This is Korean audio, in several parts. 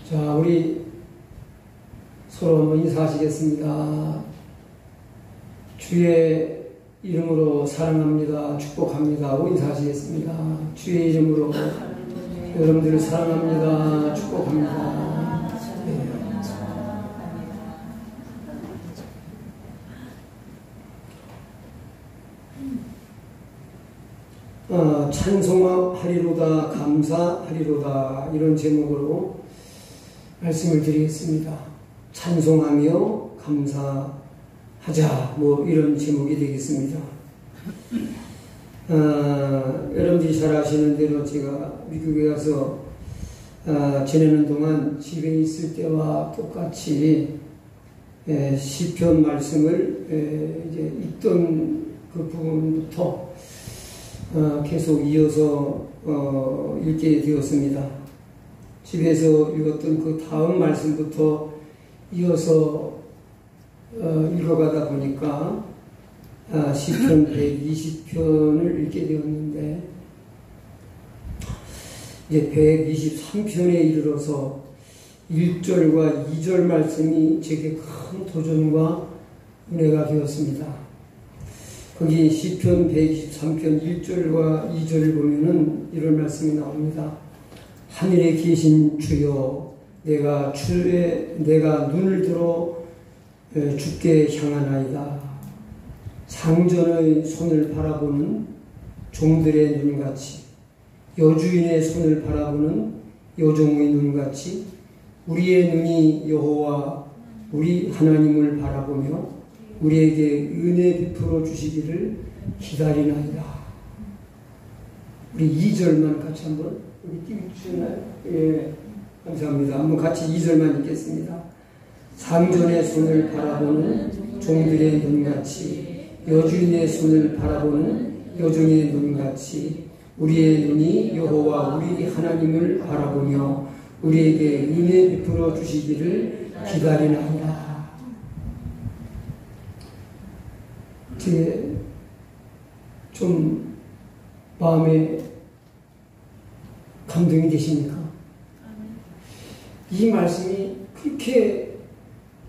자, 우리 서로 한번 인사하시겠습니다. 주의 이름으로 사랑합니다. 축복합니다. 하고 인사하시겠습니다. 주의 이름으로 여러분들을 사랑합니다. 축복합니다. 네. 찬송하리로다 감사하리로다 이런 제목으로 말씀을 드리겠습니다. 찬송하며 감사하자 뭐 이런 제목이 되겠습니다. 여러분들이 잘 아시는 대로 제가 미국에 가서 지내는 동안 집에 있을 때와 똑같이 시편 말씀을 이제 읽던 그 부분부터 계속 이어서 읽게 되었습니다. 집에서 읽었던 그 다음 말씀부터 이어서 읽어가다 보니까 시편 120편을 읽게 되었는데 이제 123편에 이르러서 1절과 2절 말씀이 제게 큰 도전과 은혜가 되었습니다. 거기 시편 123편 1절과 2절을 보면은 이런 말씀이 나옵니다. 하늘에 계신 주여 내가 눈을 들어 주께 향하나이다. 상전의 손을 바라보는 종들의 눈같이 여주인의 손을 바라보는 여종의 눈같이 우리의 눈이 여호와 우리 하나님을 바라보며 우리에게 은혜 베풀어 주시기를 기다리나이다. 우리 2절만 같이 한번 여기 띄워주시나요? 예, 감사합니다. 한번 같이 2절만 읽겠습니다. 상전의 손을 바라보는 종들의 눈같이 여주인의 손을 바라보는 여종의 눈같이 우리의 눈이 여호와 우리 하나님을 바라보며 우리에게 은혜 베풀어 주시기를 기다리나이다. 좀 마음에 감동이 되십니까? 이 말씀이 그렇게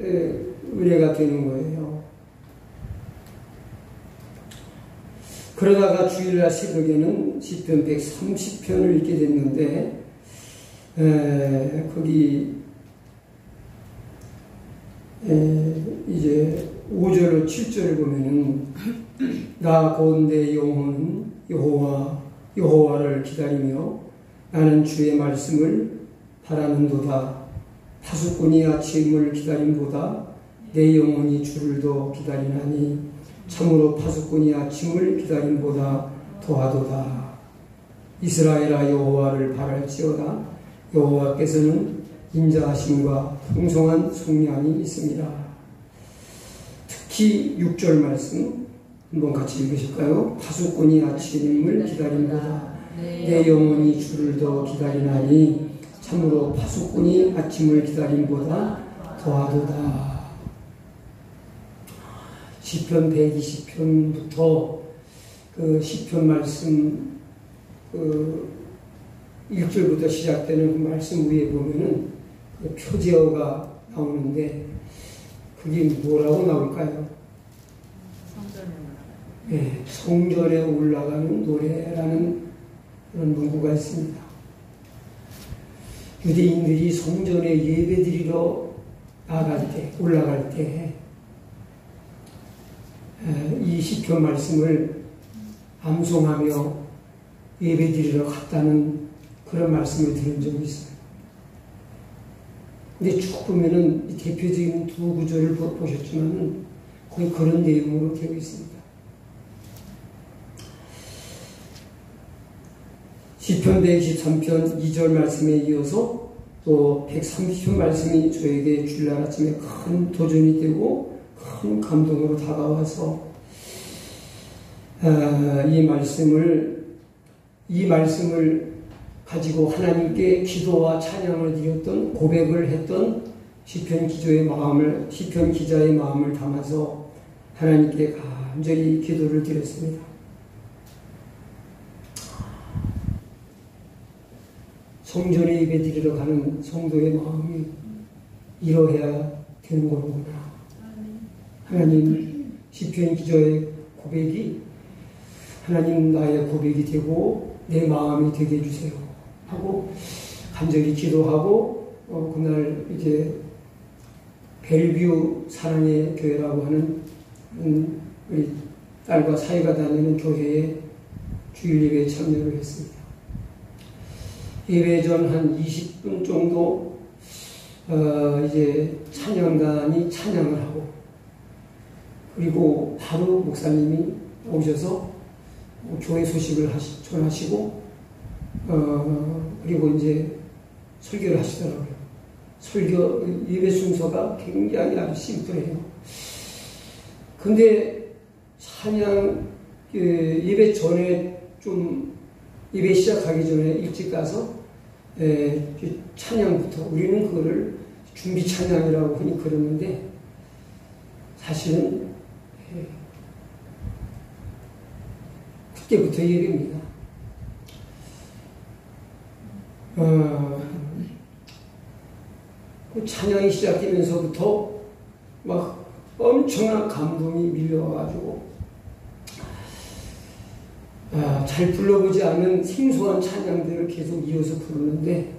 은혜가 되는 거예요. 그러다가 주일날 새벽에는 시편 130편을 읽게 됐는데 거기 이제 5절로 7절을 보면은 나 곧 내 영혼은 여호와를 기다리며 나는 주의 말씀을 바라는도다. 파수꾼이 아침을 기다림보다 내 영혼이 주를 더 기다리나니 참으로 파수꾼이 아침을 기다림보다 더하도다. 이스라엘아 여호와를 바랄지어다. 여호와께서는 인자하심과 풍성한 속량이 있습니다. 특히 6절 말씀 한번 같이 읽으실까요? 파수꾼이 아침을 기다림보다 내 영혼이 주를 더 기다리나니 참으로 파수꾼이 아침을 기다림보다 더하도다. 시편 120편부터 그 시편 말씀 1절부터 시작되는 그 말씀 위에 보면은 그 표제어가 나오는데 그게 뭐라고 나올까요? 네, 성전에 올라가는 노래라는 그런 문구가 있습니다. 유대인들이 성전에 예배드리러 올라갈 때 이 시편 말씀을 암송하며 예배드리러 갔다는 그런 말씀을 들은 적이 있어요. 근데 쭉 보면은 대표적인 두 구절을 보셨지만은 거의 그런 내용으로 되어 있습니다. 시편 123편 2절 말씀에 이어서 또 130편 말씀이 저에게 주일날 아침에 큰 도전이 되고 큰 감동으로 다가와서 이 말씀을 가지고 하나님께 기도와 찬양을 드렸던 고백을 했던 시편 기자의 마음을 담아서 하나님께 간절히 기도를 드렸습니다. 성전에 예배드리러 가는 성도의 마음이 이러해야 되는 거구나. 하나님, 시편 기자의 고백이 하나님 나의 고백이 되고 내 마음이 되게 해주세요 하고 간절히 기도하고 그날 이제 벨뷰 사랑의 교회라고 하는 우리 딸과 사이가 다니는 교회에 주일 예배에 참여를 했습니다. 예배 전 한 20분 정도 이제 찬양단이 찬양을 하고 그리고 바로 목사님이 오셔서 교회 소식을 전하시고 그리고 이제 설교를 하시더라고요. 설교 예배 순서가 굉장히 아주 심플해요. 근데 찬양 예배 전에 좀 예배 시작하기 전에 일찍 가서 찬양부터 우리는 그거를 준비 찬양이라고 흔히 그러는데 사실은 그때부터 예배입니다. 그 찬양이 시작되면서부터 막 엄청난 감동이 밀려와가지고 잘 불러보지 않은 생소한 찬양들을 계속 이어서 부르는데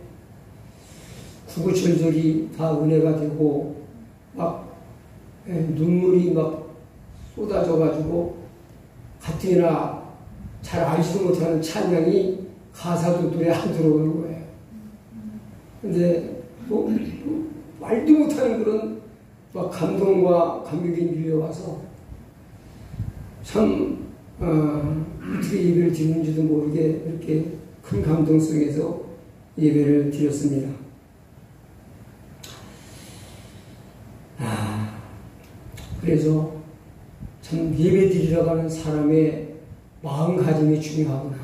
구구절절이 다 은혜가 되고 막 눈물이 막 쏟아져가지고 가뜩이나 잘 알지도 못하는 찬양이 가사도 노래 안 들어오는 거예요. 근데 말도 못하는 그런 막 감동과 감격이 밀려와서 참 어떻게 예배를 드리는지도 모르게 이렇게 큰 감동 속에서 예배를 드렸습니다. 그래서 참 예배 드리러 가는 사람의 마음가짐이 중요하구나.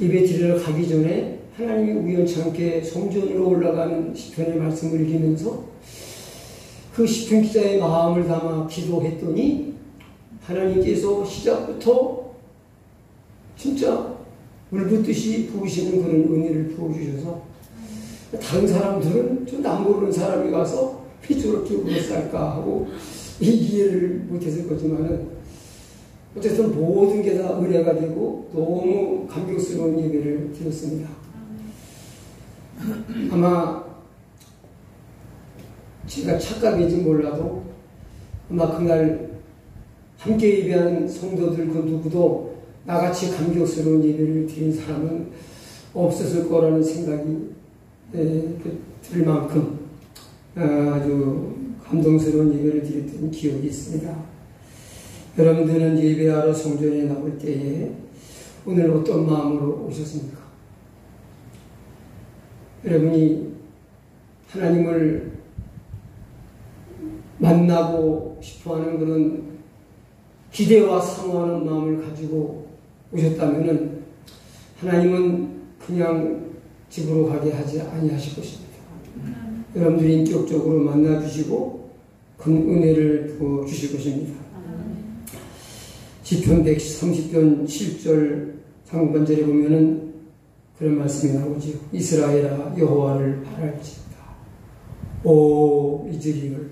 예배 드리러 가기 전에 하나님이 우연찮게 성전으로 올라가는 시편의 말씀을 읽으면서 그 시편 기자의 마음을 담아 기도했더니 하나님께서 시작부터 진짜 물붓듯이 부으시는 그런 은혜를 부어주셔서 다른 사람들은 좀 남 모르는 사람이 가서 왜 저렇게 울었을까 하고 이해를 못했을 거지만은 어쨌든 모든 게 다 은혜가 되고 너무 감격스러운 예배를 드렸습니다. 아마 제가 착각인지 몰라도 아마 그날 함께 예배한 성도들 그 누구도 나같이 감격스러운 예배를 드린 사람은 없었을 거라는 생각이 들 만큼 아주 감동스러운 예배를 드렸던 기억이 있습니다. 여러분들은 예배하러 성전에 나올 때에 오늘 어떤 마음으로 오셨습니까? 여러분이 하나님을 만나고 싶어하는 그런 기대와 사모하는 마음을 가지고 오셨다면은 하나님은 그냥 집으로 가게 하지 아니하실 것입니다. 여러분들이 인격적으로 만나주시고 큰 은혜를 부어주실 것입니다. 시편 130편 7절 상반절에 보면은 그런 말씀이 나오죠. 이스라엘아 여호와를 바랄지어다. 오 이즈리얼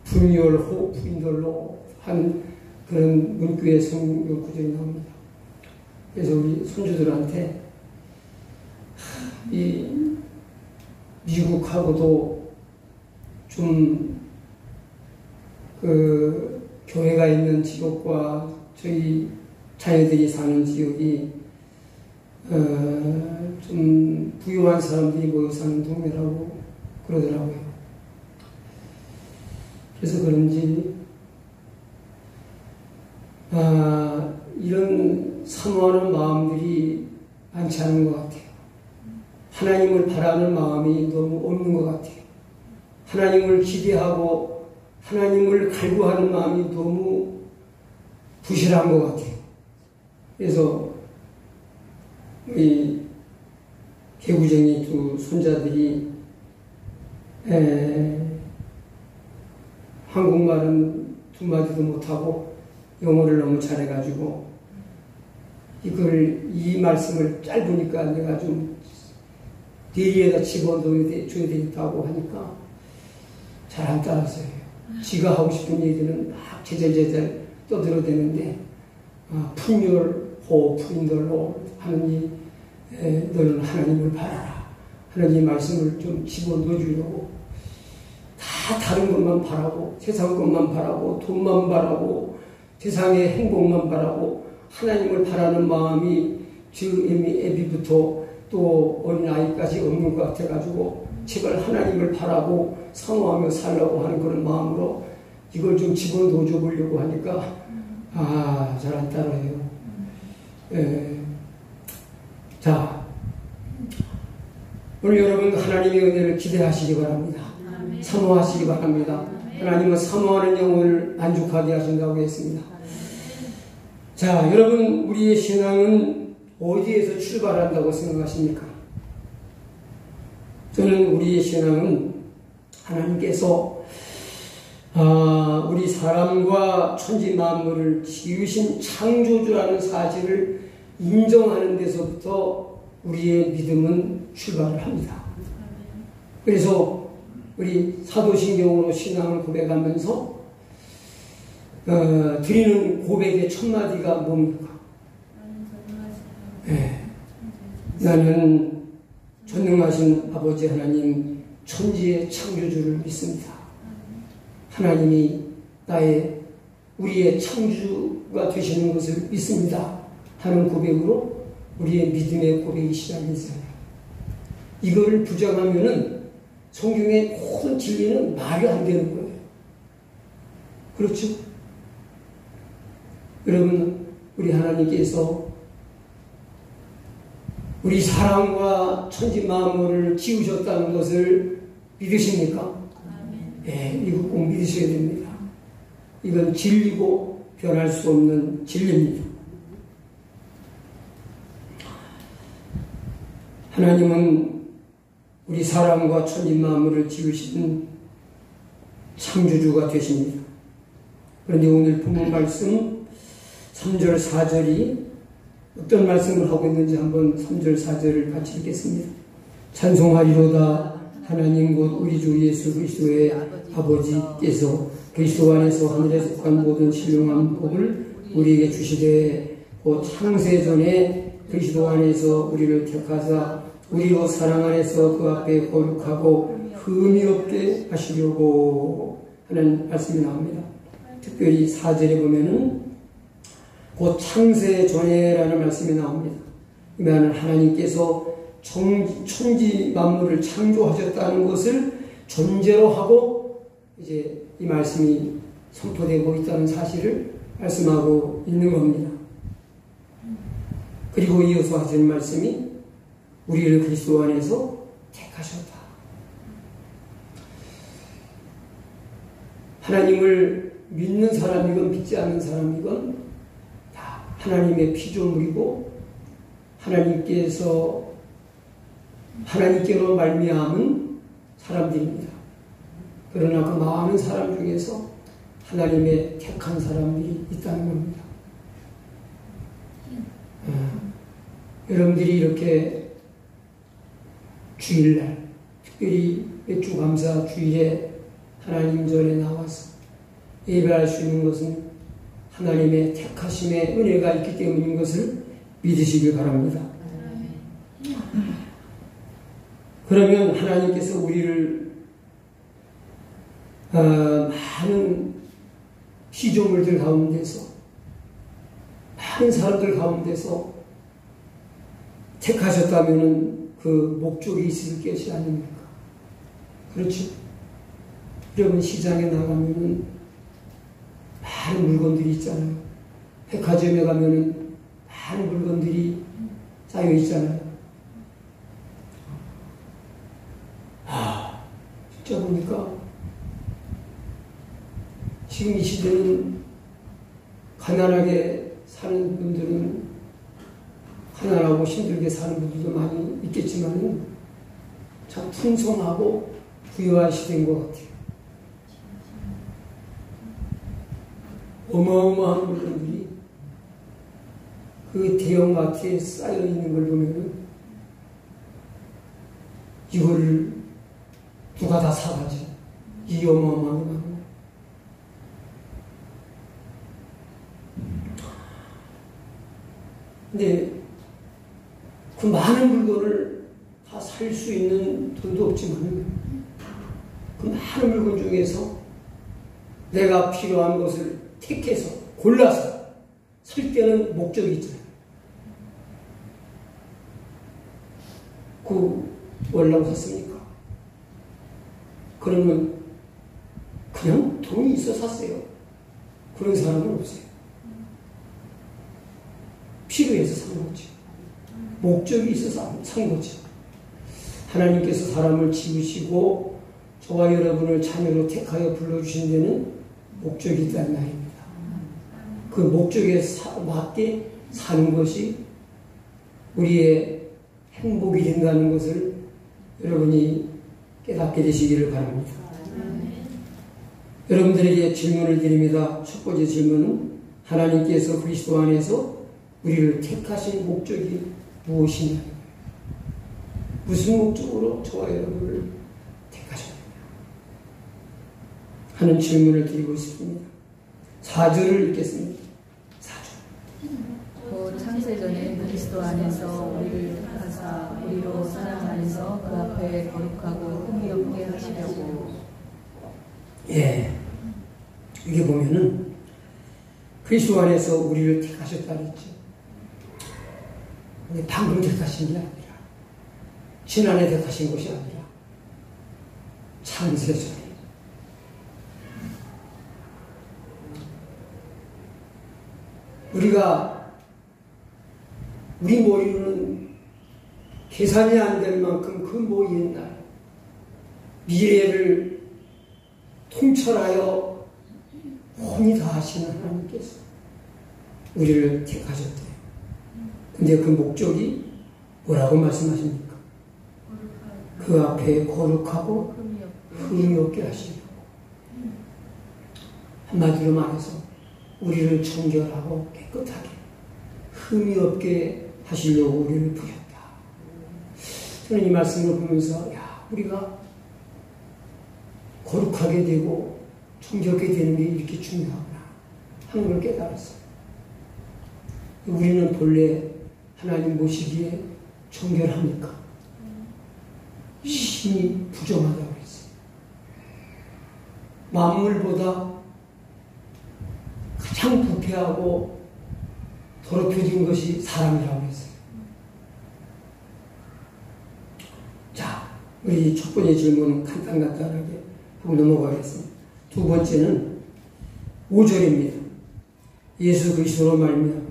분열 호 분열로 한 그런 문구의 성경 구절이 나옵니다. 그래서 우리 손주들한테 이 미국하고도 좀 그 교회가 있는 지역과 저희 자녀들이 사는 지역이 좀 부유한 사람들이 모여 사는 동네라고 그러더라고요. 그래서 그런지 이런 사모하는 마음들이 많지 않은 것 같아요. 하나님을 바라는 마음이 너무 없는 것 같아요. 하나님을 기대하고 하나님을 갈구하는 마음이 너무 부실한 것 같아요. 그래서 이 개구쟁이 두 손자들이 한국말은 두 마디도 못하고 영어를 너무 잘해가지고 이 말씀을 짧으니까 내가 좀 대리에다 집어넣어야 줘야 되겠다고 하니까 잘 안 따라서요. 지가 하고 싶은 얘기는 막 제잘제잘 떠들어대는데 푸인덜 하느니 너는 하나님을 바라라. 하나님 말씀을 좀 집어넣어 주려고 다 다른 것만 바라고 세상 것만 바라고 돈만 바라고 세상의 행복만 바라고 하나님을 바라는 마음이 애비부터 또 어린아이까지 없는 것 같아가지고 제발 하나님을 바라고 사모하며 살라고 하는 그런 마음으로 이걸 좀 집어넣어 줘 보려고 하니까 잘 안 따라해요. 자, 오늘 여러분 하나님의 은혜를 기대하시기 바랍니다. 사모하시기 바랍니다. 하나님은 사모하는 영혼을 만족하게 하신다고 했습니다. 자, 여러분 우리의 신앙은 어디에서 출발한다고 생각하십니까? 저는 우리의 신앙은 하나님께서 우리 사람과 천지 만물을 지으신 창조주라는 사실을 인정하는 데서부터 우리의 믿음은 출발을 합니다. 그래서 우리 사도신경으로 신앙을 고백하면서 드리는 고백의 첫 마디가 뭡니까? 나는 전능하신 아버지 하나님 천지의 창조주를 믿습니다. 하나님이 우리의 창조주가 되시는 것을 믿습니다 하는 고백으로 우리의 믿음의 고백이 시작되잖아요. 이거를 부정하면은 성경의 모든 진리는 말이 안 되는 거예요. 그렇죠? 여러분, 우리 하나님께서 우리 사람과 천지 만물을 지으셨다는 것을 믿으십니까? 네, 이거 꼭 믿으셔야 됩니다. 이건 진리고 변할 수 없는 진리입니다. 하나님은 우리 사람과 천지 만물을 지으신 창조주가 되십니다. 그런데 오늘 본문 말씀 3절 4절이 어떤 말씀을 하고 있는지 한번 3절 4절을 같이 읽겠습니다. 찬송하리로다 하나님 곧 우리 주 예수 그리스도의 아버지께서 그리스도 안에서 하늘에 속한 모든 신령한 복을 우리에게 주시되 곧 창세전에 그리스도 안에서 우리를 택하사 우리로 사랑 안에서 그 앞에 거룩하고 흠이 없게 하시려고 하는 말씀이 나옵니다. 특별히 4절에 보면은 곧 창세 전에라는 말씀이 나옵니다. 그러면 하나님께서 천지 만물을 창조하셨다는 것을 전제로 하고 이제 이 말씀이 선포되고 있다는 사실을 말씀하고 있는 겁니다. 그리고 이어서 하시는 말씀이 우리를 그리스도 안에서 택하셨다. 하나님을 믿는 사람이건 믿지 않는 사람이건 다 하나님의 피조물이고 하나님께로 말미암은 사람들입니다. 그러나 그 많은 사람 중에서 하나님의 택한 사람들이 있다는 겁니다. 여러분들이 이렇게 주일날, 특별히 맥주감사 주일에 하나님 전에 나와서 예배할 수 있는 것은 하나님의 택하심의 은혜가 있기 때문인 것을 믿으시기 바랍니다. 그러면 하나님께서 우리를 많은 피조물들 가운데서 많은 사람들 가운데서 택하셨다면 그 목적이 있을 것이 아닙니까? 그렇죠? 여러분 시장에 나가면은 많은 물건들이 있잖아요. 백화점에 가면은 많은 물건들이 쌓여 있잖아요. 진짜 보니까 지금 이 시대는 가난하게 사는 분들은 가난하고 힘들게 사는 분들도 많이 있겠지만 참 풍성하고 부유한 시대인 것 같아요. 어마어마한 물건들이 그 대형마트에 쌓여 있는 걸 보면 이거를 누가 다 사가지? 이 어마어마한 거. 근데 그 많은 물건을 다 살 수 있는 돈도 없지만 그 많은 물건 중에서 내가 필요한 것을 택해서 골라서 살 때는 목적이 있잖아요. 그 뭐라고 샀습니까? 그러면 그냥 돈이 있어 샀어요. 그런 사람은 없어요. 필요해서 산 거지. 목적이 있어서 산 거지. 하나님께서 사람을 지으시고 저와 여러분을 자녀로 택하여 불러주신 데는 목적이 있다는 말입니다. 그 목적에 맞게 사는 것이 우리의 행복이 된다는 것을 여러분이 깨닫게 되시기를 바랍니다. 여러분들에게 질문을 드립니다. 첫 번째 질문은 하나님께서 그리스도 안에서 우리를 택하신 목적이 무엇이냐? 무슨 목적으로 저와 여러분을 택하셨느냐? 하는 질문을 드리고 싶습니다. 4절을 읽겠습니다. 4절. 곧 창세전에 그리스도 안에서 우리를 택하사 우리로 사랑 안에서 그 앞에 거룩하고 흠이 없게 하시려고. 예, 이게 보면은 그리스도 안에서 우리를 택하셨다 그랬죠. 방금 택하신 게 아니라 지난해 택하신 것이 아니라 창세전에 우리 머리로는 계산이 안 될 만큼 그 옛날 미래를 통찰하여 혼이 다하시는 하나님께서 우리를 택하셨대요. 근데 그 목적이 뭐라고 말씀하십니까? 그 앞에 거룩하고 흠이 없게 하시려고. 한마디로 말해서 우리를 청결하고 깨끗하게 흠이 없게 하시려고 우리를 부렸다. 저는 이 말씀을 보면서 우리가 거룩하게 되고 청결하게 되는 게 이렇게 중요하구나 하는 걸 깨달았어요. 우리는 본래 하나님 보시기에 청결합니까? 힘이 부정하다고 했어요. 만물보다 가장 부패하고 더럽혀진 것이 사람이라고 했어요. 자, 우리 첫 번째 질문은 간단하게 하고 넘어가겠습니다. 두 번째는 5절입니다. 예수 그리스도로 말미암아.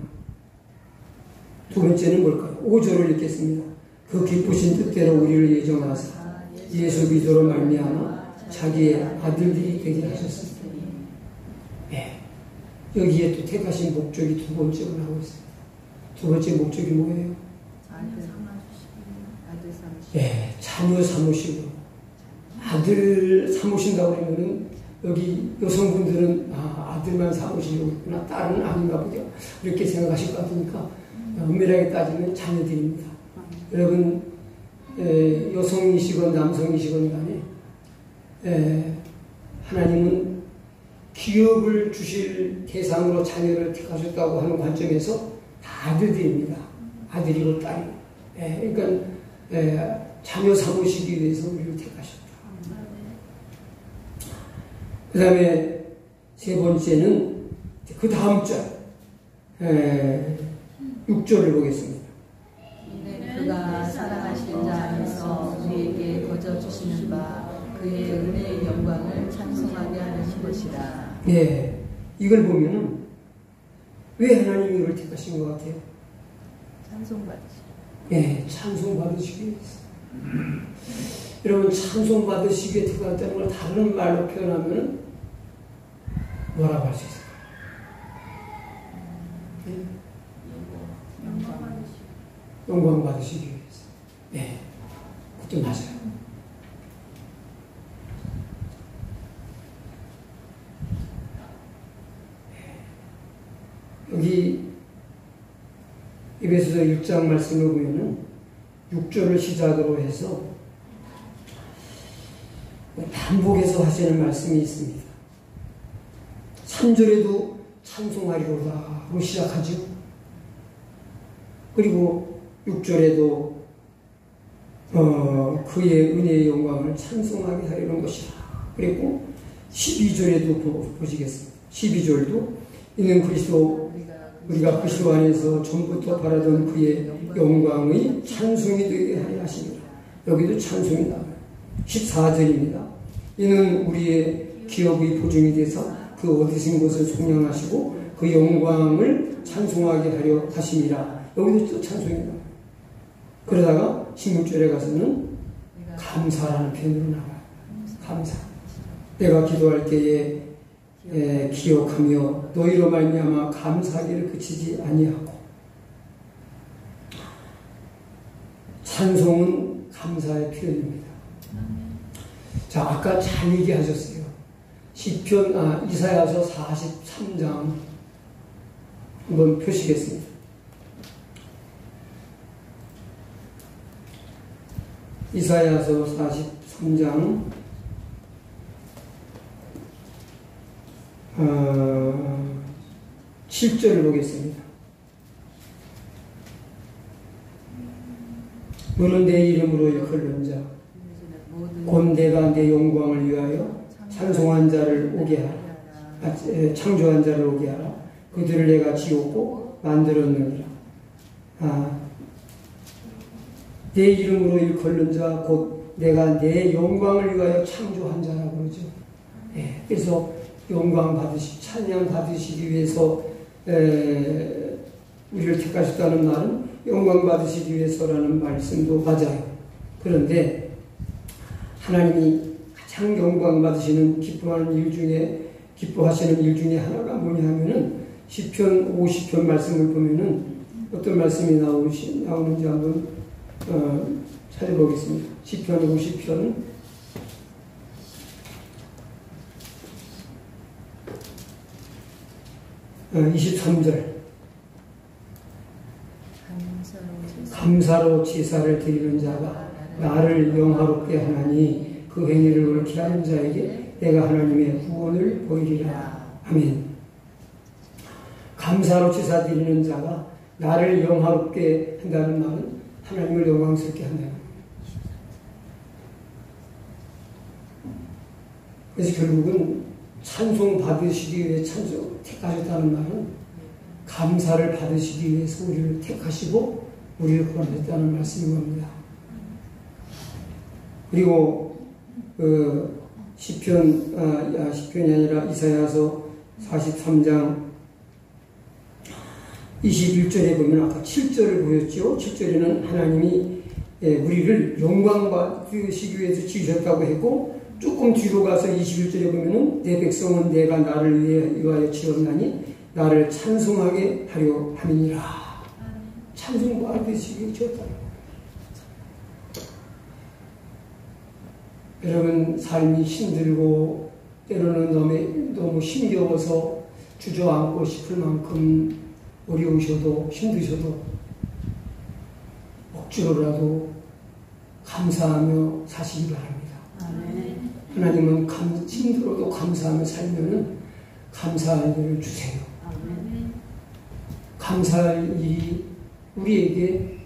두 번째는 뭘까요? 5절을 읽겠습니다. 그 기쁘신 뜻대로 우리를 예정하사 예수 그리스도로 말미암아 자기의 아들들이 되게 하셨습니다. 네. 여기에 또 택하신 목적이 두 번째로 나오고 있습니다. 두 번째 목적이 뭐예요? 네, 자녀 삼으시고 아들 삼으신다고 그러면은 여기 여성분들은 아들만 삼으시려고 했구나, 딸은 아닌가 보죠. 이렇게 생각하실 것 같으니까 엄밀하게 따지면 자녀들입니다. 여러분 여성이시건 남성이시건 간에 하나님은 기업을 주실 대상으로 자녀를 택하셨다고 하는 관점에서 다 아들들입니다. 아들이고 딸이고. 그러니까 자녀 삼으시기 위해서 우리를 택하셨다. 그 다음에 세 번째는 그 다음 절 6절을 보겠습니다. 그가 사랑하신 자 안에서 우리에게 거저 주시는 바 그의 은혜의 영광을 찬송하게 하는 것이라. 네, 이걸 보면은 왜 하나님이 이를 택하신 것 같아요? 찬송받으시기. 네, 찬송받으시기 위해서. 여러분, 찬송받으시기 위해 택하셨다는 걸 다른 말로 표현하면 뭐라고 할 수 있을까요? 영광 받으시기 위해서. 네, 그것도 맞아요. 여기 에베소서 6장 말씀을 보면은 6절을 시작으로 해서 반복해서 하시는 말씀이 있습니다. 3절에도 찬송하리로다 하고 시작하죠. 그리고 6절에도 그의 은혜의 영광을 찬송하게 하려는 것이라. 그리고 12절에도 보시겠습니다. 12절도 이는 그리스도 우리가 그리스도 안에서 전부터 바라던 그의 영광의 찬송이 되게 하려 하십니다. 여기도 찬송이 나와요. 14절입니다. 이는 우리의 기업의 보증이 돼서 그 어디신 곳을 속량하시고 그 영광을 찬송하게 하려 하심이라. 여기도 또 찬송이 나와요. 그러다가 16절에 가서는 감사라는 표현으로 나와요. 감사. 내가 기도할 때에 기억하며 너희로 말미암아 감사하기를 그치지 아니하고. 찬송은 감사의 표현입니다. 자, 아까 잘 얘기하셨어요. 이사야서 43장 한번 펴시겠습니다. 이사야서 43장 7절을 보겠습니다. 너는 내 이름으로 일컬는 자 곧 내가 내 영광을 위하여 찬송한 자를 오게 하라. 창조한 자를 오게 하라. 그들을 내가 지었고 만들었느니라. 내 이름으로 일컬는 자 곧 내가 내 영광을 위하여 창조한 자라고 그러죠. 그래서 영광 찬양 받으시기 위해서 우리를 택하셨다는 말은 영광 받으시기 위해서라는 말씀도 맞아요. 그런데 하나님이 가장 영광 받으시는 기뻐하시는 일 중에 하나가 뭐냐 하면은 시편 50편 말씀을 보면은 어떤 말씀이 나오는지 한번 찾아보겠습니다. 시편 50편 23절 감사로 제사를 드리는 자가 나를 영화롭게 하나니 그 행위를 옳게 하는 자에게 내가 하나님의 구원을 보이리라. 아멘. 감사로 제사 드리는 자가 나를 영화롭게 한다는 말은 하나님을 영광스럽게 한다는 말입니다. 그래서 결국은 찬송 받으시기 위해 택하셨다는 말은 감사를 받으시기 위해서 우리를 택하시고 우리를 구원하셨다는 말씀인 겁니다. 그리고 시편이 아니라 이사야서 43장 21절에 보면 아까 7절을 보였죠. 7절에는 하나님이 우리를 영광 받으시기 위해서 지으셨다고 했고, 조금 뒤로 가서 21절에 보면은 내 백성은 내가 나를 위하여 지었나니 나를 찬송하게 하려 함이니라. 찬송 받으시기 위해 지었다. 여러분, 삶이 힘들고 때로는 너무 힘겨워서 주저앉고 싶을 만큼 어려우셔도 힘드셔도 억지로라도 감사하며 사시기 바랍니다. 아멘. 하나님은 힘들어도 감사하며 살면은 감사할 일을 주세요. 아멘. 감사할 일이 우리에게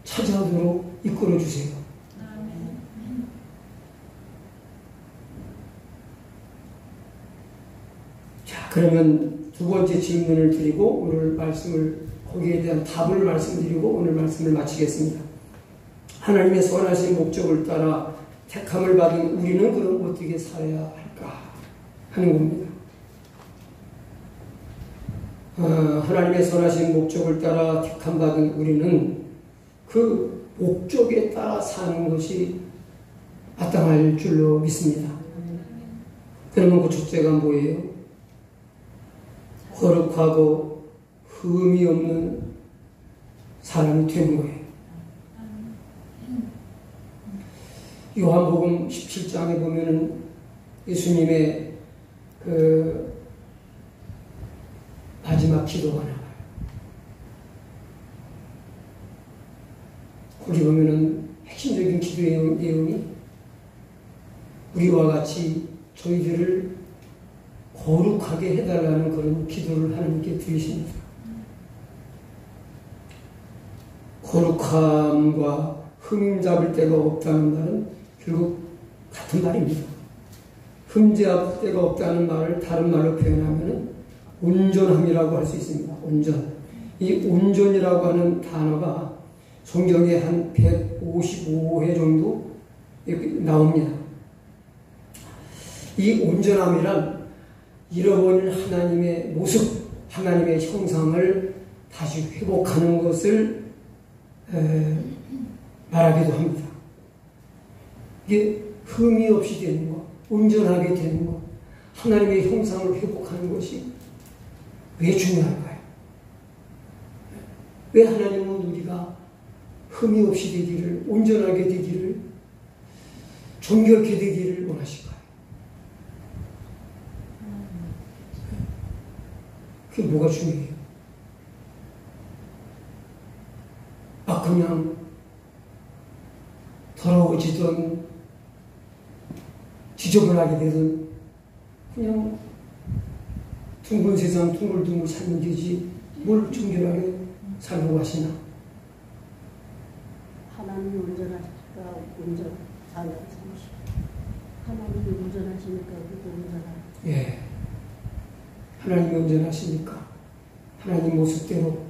찾아오도록 이끌어 주세요. 그러면 두 번째 질문을 드리고 오늘 말씀을 거기에 대한 답을 말씀드리고 오늘 말씀을 마치겠습니다. 하나님의 선하신 목적을 따라 택함을 받은 우리는 그럼 어떻게 살아야 할까 하는 겁니다. 하나님의 선하신 목적을 따라 택함 받은 우리는 그 목적에 따라 사는 것이 마땅할 줄로 믿습니다. 그러면 그 첫째가 뭐예요? 거룩하고 흠이 없는 사람이 되는 거예요. 요한복음 17장에 보면은 예수님의 그 마지막 기도가 나와요. 거기 보면은 핵심적인 기도의 내용이 우리와 같이 저희들을 거룩하게 해달라는 그런 기도를 하나님께 드리십니다. 거룩함과 흠잡을 데가 없다는 말은 결국 같은 말입니다. 흠잡을 데가 없다는 말을 다른 말로 표현하면 온전함이라고 할 수 있습니다. 온전. 이 온전이라고 하는 단어가 성경에 한 155회 정도 나옵니다. 이 온전함이란 잃어버린 하나님의 모습, 하나님의 형상을 다시 회복하는 것을 말하기도 합니다. 이게 흠이 없이 되는 것, 온전하게 되는 것, 하나님의 형상을 회복하는 것이 왜 중요할까요? 왜 하나님은 우리가 흠이 없이 되기를, 온전하게 되기를, 정결케 되기를 원하실까요? 그게 뭐가 중요해요? 그냥 더러워지던 지저분하게 되던 그냥 둥근 세상 둥글둥글 살면 되지 뭘 정결하게 살고 가시나? 하나님이 온전하시니까 온전 하나님이 온전하시니까 우리도 온전하고. 예. 하나님이 온전하시니까 하나님 모습대로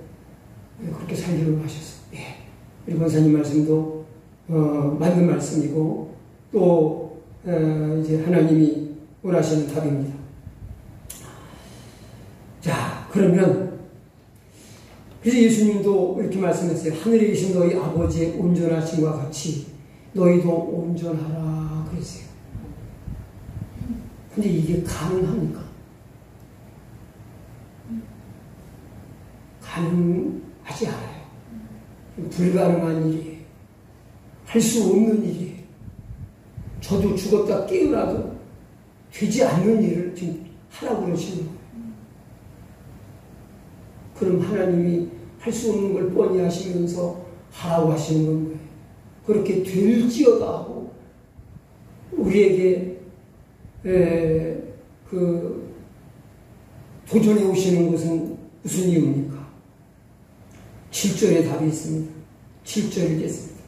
그렇게 살기를 하셔서. 예. 우리 권사님 말씀도 맞는 말씀이고 또 이제 하나님이 원하시는 답입니다. 자, 그러면 그래서 예수님도 이렇게 말씀했어요. 하늘에 계신 너희 아버지의 온전하심과 같이 너희도 온전하라 그랬어요. 근데 이게 가능합니까? 가능하지 않아요. 불가능한 일이에요. 할 수 없는 일이에요. 저도 죽었다 깨어나도 되지 않는 일을 지금 하라고 그러시는 거예요. 그럼 하나님이 할 수 없는 걸 뻔히 하시면서 하라고 하시는 건가요? 그렇게 될지어다 하고 우리에게 도전해 오시는 것은 무슨 이유입니까? 7절에 답이 있습니다. 7절 읽겠습니다.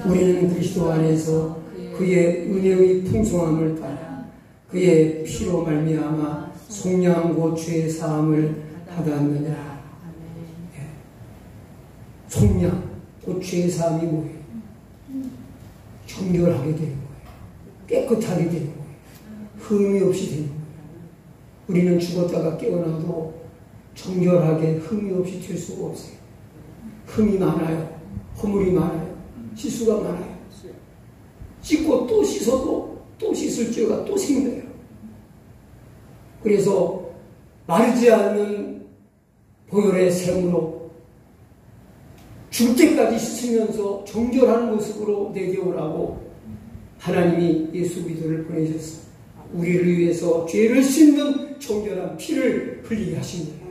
우리는 그리스도 안에서 그의 은혜의 풍성함을 따라 그의 피로 말미암아 속량 곧 죄의 사함을 받았느니라. 네. 속량 곧 죄의 사함이 뭐예요? 정결하게 되는 거예요. 깨끗하게 되는 거예요. 흠이 없이 되는 거예요. 우리는 죽었다가 깨어나도 정결하게 흠이 없이 될 수가 없어요. 흠이 많아요. 허물이 많아요. 실수가 많아요. 씻고 또 씻어도 또 씻을 죄가 또 생겨요. 그래서 마르지 않는 보혈의 샘으로 죽을 때까지 씻으면서 정결한 모습으로 내게 오라고 하나님이 예수 그리스도를 보내셨어요. 우리를 위해서 죄를 씻는 정결한 피를 흘리게 하신 거예요.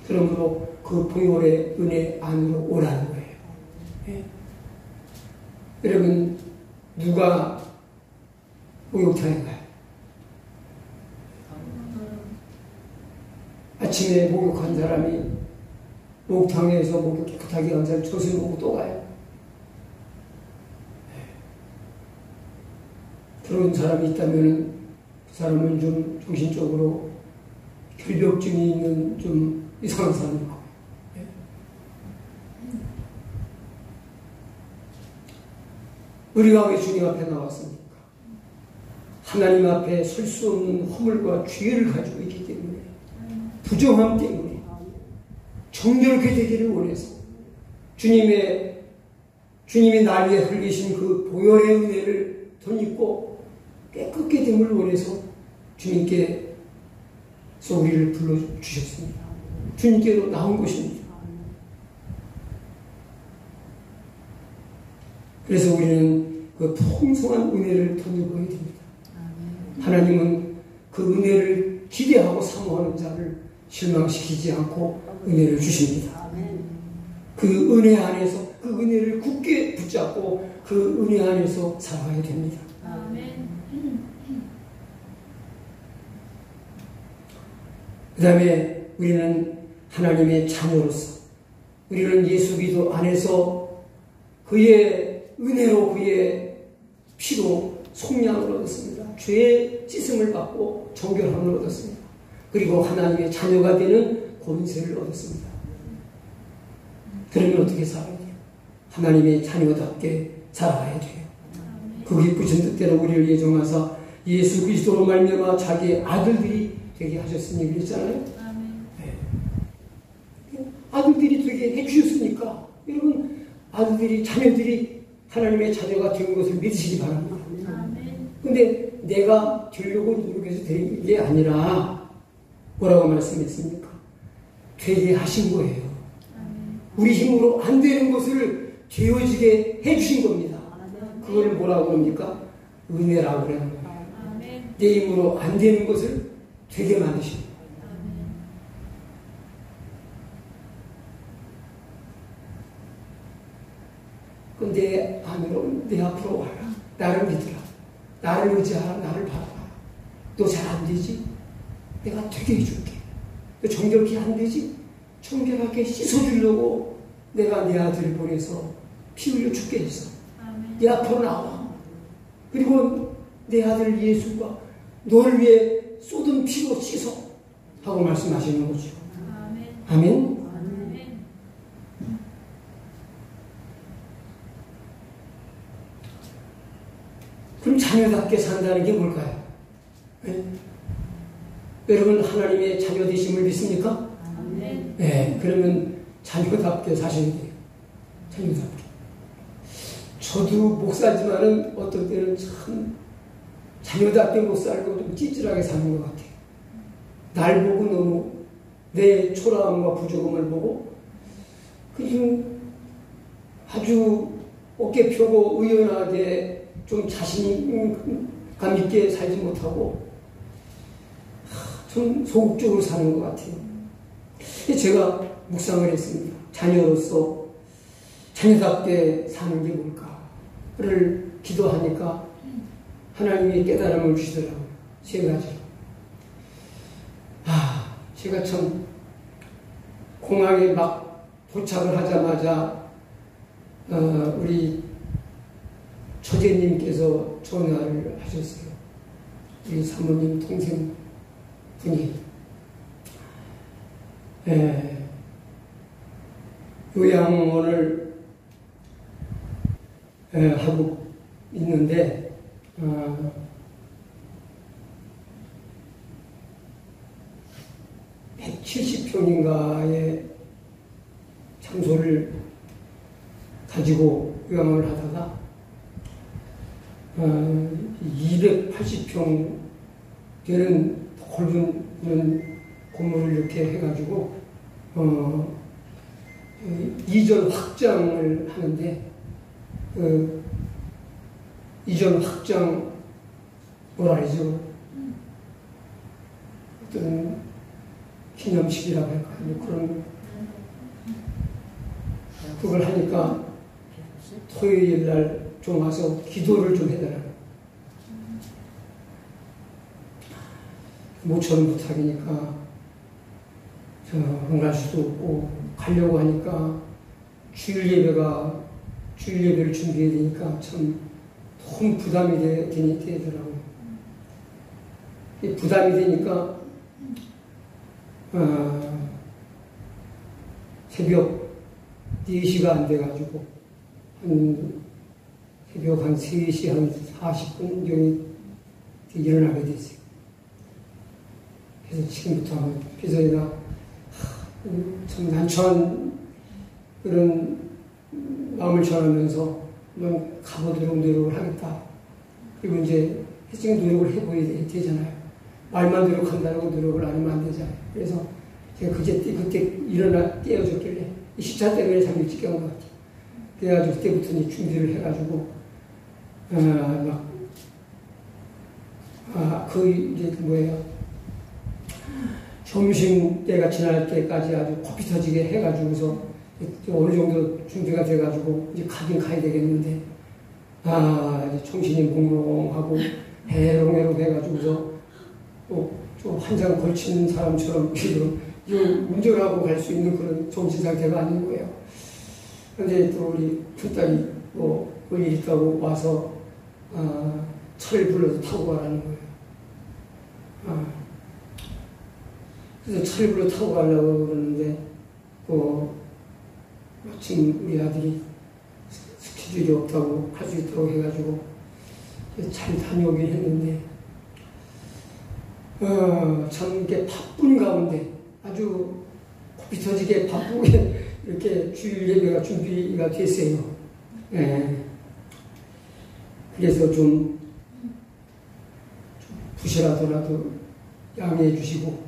그러므로 그 보혈의 은혜 안으로 오라는 거예요. 네. 여러분 누가 목욕탕에 가요? 아침에 목욕한 사람이 목욕탕에서 목욕 깨끗하게 한 사람 젖을 보고 또 가요. 네. 그런 사람이 있다면 그 사람은 좀 정신적으로 결벽증이 있는 좀 이상한 사람일 거예요. 네. 우리가 왜 주님 앞에 나왔습니까? 하나님 앞에 설 수 없는 허물과 죄를 가지고 있기 때문에, 부정함 때문에 정결케 되기를 원해서 주님이 날 위해 흘리신 그 보혈의 은혜를 덧입고 깨끗게 됨을 원해서 주님께서 우리를 불러주셨습니다. 주님께로 나온 것입니다. 그래서 우리는 그 풍성한 은혜를 덧입어야 됩니다. 하나님은 그 은혜를 기대하고 사모하는 자를 실망시키지 않고 은혜를 주십니다. 그 은혜 안에서 그 은혜를 굳게 붙잡고 그 은혜 안에서 살아가야 됩니다. 아멘. 그 다음에 우리는 하나님의 자녀로서 우리는 예수 그리스도 안에서 그의 은혜로 그의 피로 속량을 얻었습니다. 죄의 씻음을 받고 정결함을 얻었습니다. 그리고 하나님의 자녀가 되는 권세를 얻었습니다. 그러면 어떻게 살아야 돼요? 하나님의 자녀답게 살아가야 돼요. 그 기쁘신 뜻대로 우리를 예정하사 예수 그리스도로 말미암아 자기의 아들들이 되게 하셨으니 그랬잖아요. 네. 아들들이 되게 해주셨으니까 여러분 아들들이 자녀들이 하나님의 자녀가 된 것을 믿으시기 바랍니다. 근데 내가 되려고 노력해서 된 게 아니라 뭐라고 말씀했습니까? 되게 하신 거예요. 우리 힘으로 안 되는 것을 되어지게 해주신 겁니다. 그걸 뭐라고 합니까? 은혜라고 그러는 거예요. 내 힘으로 안 되는 것을 되게 만드신 거예요. 내 안으로 내 앞으로 와라. 나를 믿으라. 나를 의지하라. 나를 바라봐라. 너 잘 안 되지? 내가 되게 해줄게. 너 정결케 안 되지? 정결하게 씻어주려고 내가 내 아들을 보내서 피 흘려 죽게 했어. 내 앞으로 나와. 그리고 내 아들 예수가 너를 위해 쏟은 피로 씻어 하고 말씀하시는 거죠. 아멘. 그럼 자녀답게 산다는 게 뭘까요? 네? 여러분 하나님의 자녀 되심을 믿습니까? 네, 그러면 자녀답게 사셔야 돼요. 자녀답게. 저도 목사지만은 어떤 때는 참 자녀답게 못 살고 좀 찌질하게 사는 것 같아요. 날 보고 너무 내 초라함과 부족함을 보고 그리고 아주 어깨 펴고 의연하게 좀 자신감 있게 살지 못하고 좀 소극적으로 사는 것 같아요. 제가 묵상을 했습니다. 자녀로서 자녀답게 사는 게 뭘까를 기도하니까 하나님이 깨달음을 주시더라고요. 세 가지로. 제가 참 공항에 막 도착을 하자마자 우리 처제님께서 전화를 하셨어요. 우리 사모님 동생 분이 요양원을 하고 있는데 170평인가의 장소를 가지고 요양원을 하다가 280평 되는 넓은 그런 건물을 이렇게 해가지고 이전 확장을 하는데 이전 확장 뭐라 그러죠? 어떤 기념식이라고 할까요? 그런 그걸 하니까 토요일 날 좀 와서 기도를 좀 해달라고. 모처럼 부탁이니까 안 갈 수도 없고 가려고 하니까 주일 예배를 준비해야 되니까 참 너무 부담이 되더라고요. 부담이 되니까 새벽 4시가 안 돼가지고 새벽 한 3시 한 40분 정도 일어나게 됐어요. 그래서 지금부터 하면 그래서 내가 참 난처한 그런 마음을 전하면서 한번 가보도록 노력을 하겠다. 그리고 이제 지금 노력을 해보야 되잖아요. 말만 노력한다고 노력을 안 하면 안 되잖아요. 그래서 제가 그때 일어나 깨어졌길래 이 시차 때문에 잠 일찍 깬 것 같아요. 그래가지고 그때부터 이제 준비를 해가지고 이제 뭐예요? 점심 때가 지날 때까지 아주 코피 터지게 해가지고서 어느 정도 준비가 돼가지고 이제 가긴 가야 되겠는데, 이제 정신이 몽롱하고 해롱해롱 해가지고서 좀 한 장 걸치는 사람처럼 지금 운전하고 갈 수 있는 그런 정신 상태가 아닌 거예요. 근데 또 우리 큰딸이 볼 일 있다고 와서 차를 불러서 타고 가라는 거예요. 그래서 차를 불러 타고 가려고 그러는데 마침 우리 아들이 스케줄이 없다고 할 수 있다고 해가지고 잘 다녀오긴 했는데 참 이렇게 바쁜 가운데 아주 코피 터지게 바쁘게 이렇게 주일 예배가 준비가 됐어요. 그래서 좀 부실하더라도 양해해 주시고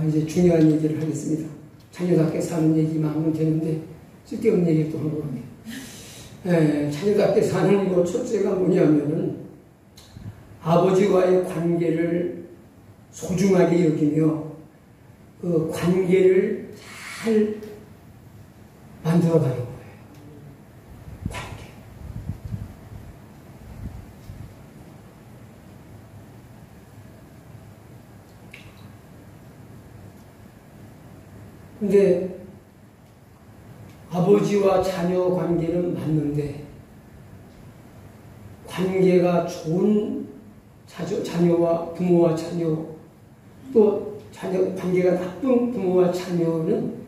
이제 중요한 얘기를 하겠습니다. 자녀답게 사는 얘기만 하면 되는데 쓸데없는 얘기를 또 한 것 같네요. 자녀답게 사는 것 첫째가 뭐냐면은 아버지와의 관계를 소중하게 여기며 그 관계를 잘 만들어가는 거예요. 관계. 근데 아버지와 자녀 관계는 맞는데 관계가 좋은 자녀와 부모와 자녀 또 자녀 관계가 나쁜 부모와 자녀는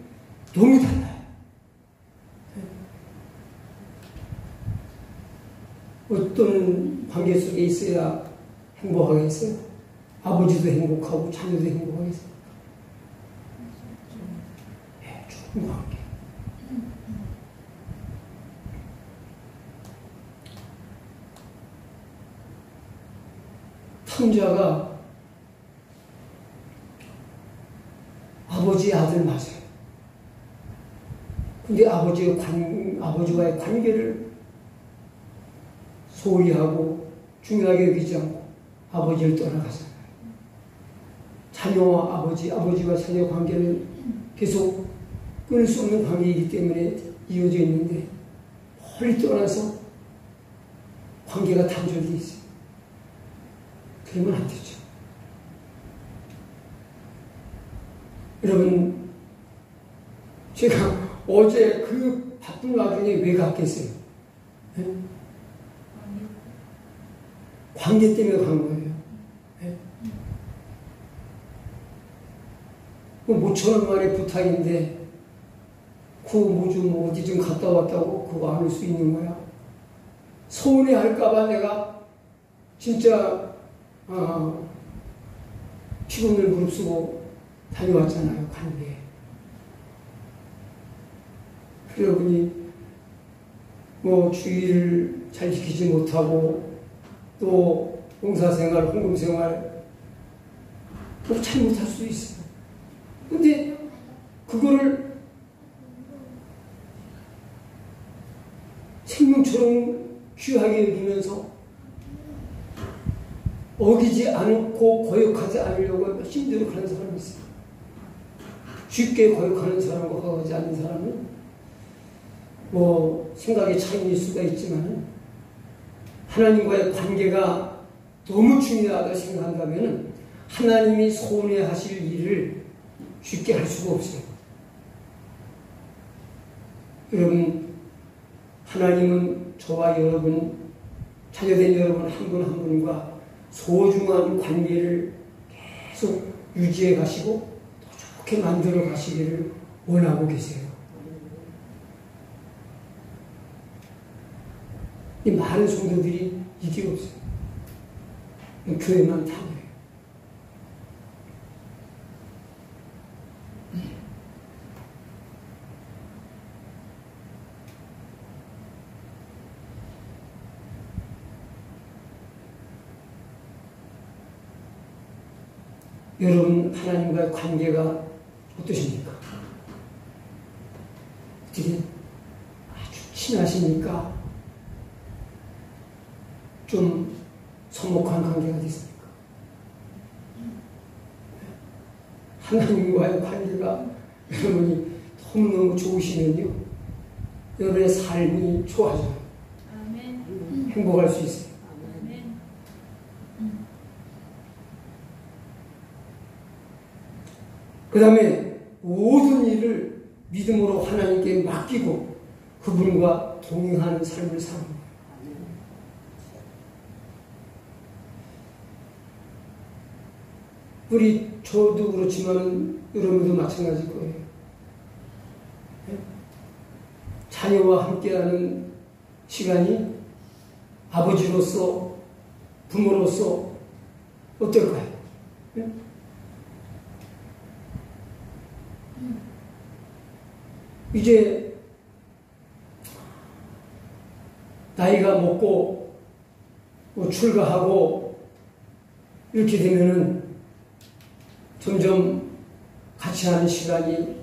너무 달라요. 어떤 관계 속에 있어야 행복하겠어요? 아버지도 행복하고 자녀도 행복하겠어요? 좋은 관계. 탕자가 아버지의 아들 맞아요. 근데 아버지와의 관계를 소홀히 하고 중요하게 여기지 않고 아버지를 떠나가잖아요. 자녀와 아버지와 자녀 관계는 계속 끊을 수 없는 관계이기 때문에 이어져 있는데 멀리 떠나서 관계가 단절되어 있어요. 그러면 안 되죠. 여러분, 제가 어제 그 바쁜 와중에 왜 갔겠어요? 네? 관계 때문에 간 거예요. 네? 모처럼 만에 부탁인데 어디 좀 갔다 왔다고 그거 안 올 수 있는 거야. 서운해 할까봐 내가 진짜 피곤을 무릅쓰고 다녀왔잖아요. 관계에. 여러분이 주의를 잘 지키지 못하고 또 봉사생활, 헌금생활 잘못할 수 있어요. 근데 그거를 생명처럼 귀하게 여기면서 어기지 않고 거역하지 않으려고 힘들어 하는 사람이 있어요. 쉽게 거역하는 사람과 거역하지 않는 사람은 생각의 차이일 수가 있지만 하나님과의 관계가 너무 중요하다고 생각한다면 하나님이 손해하실 일을 쉽게 할 수가 없어요. 여러분, 하나님은 저와 여러분, 자녀된 여러분 한 분 한 분과 소중한 관계를 계속 유지해 가시고 더 좋게 만들어 가시기를 원하고 계세요. 이 많은 성도들이 이게 없어요. 교회만 다녀요. 여러분, 하나님과의 관계가 어떠십니까? 어떻게 아주 친하십니까? 좀 서먹한 관계가 됐습니까? 하나님과의 관계가 여러분이 너무너무 좋으시면요, 여러분의 삶이 좋아져요. 아멘. 행복할 수 있어요. 아멘. 그 다음에 모든 일을 믿음으로 하나님께 맡기고 그분과 동행하는 삶을 사는 거예요. 우리 저도 그렇지만 여러분도 마찬가지일 거예요. 자녀와 함께하는 시간이 아버지로서 부모로서 어떨까요? 이제 나이가 먹고 출가하고 이렇게 되면은 점점 같이 하는 시간이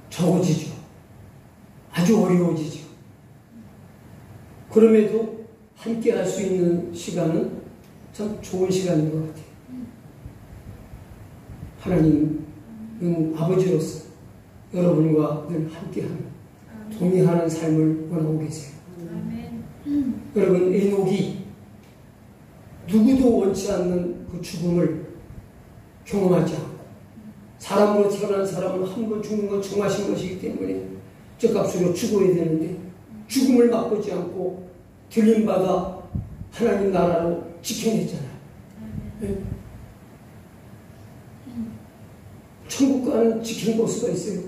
적어지죠. 아주 어려워지죠. 그럼에도 함께 할 수 있는 시간은 참 좋은 시간인 것 같아요. 하나님은 아버지로서 여러분과 늘 함께하는 동행하는 삶을 원하고 계세요. 여러분, 에녹이 누구도 원치 않는 그 죽음을 경험하지 않고, 사람으로 태어난 사람은 한 번 죽는 건 정하신 것이기 때문에 죗값으로 죽어야 되는데 죽음을 맛보지 않고 들림받아 하나님 나라로 직행했잖아요. 네. 천국 가는 직행 버스가 있어요.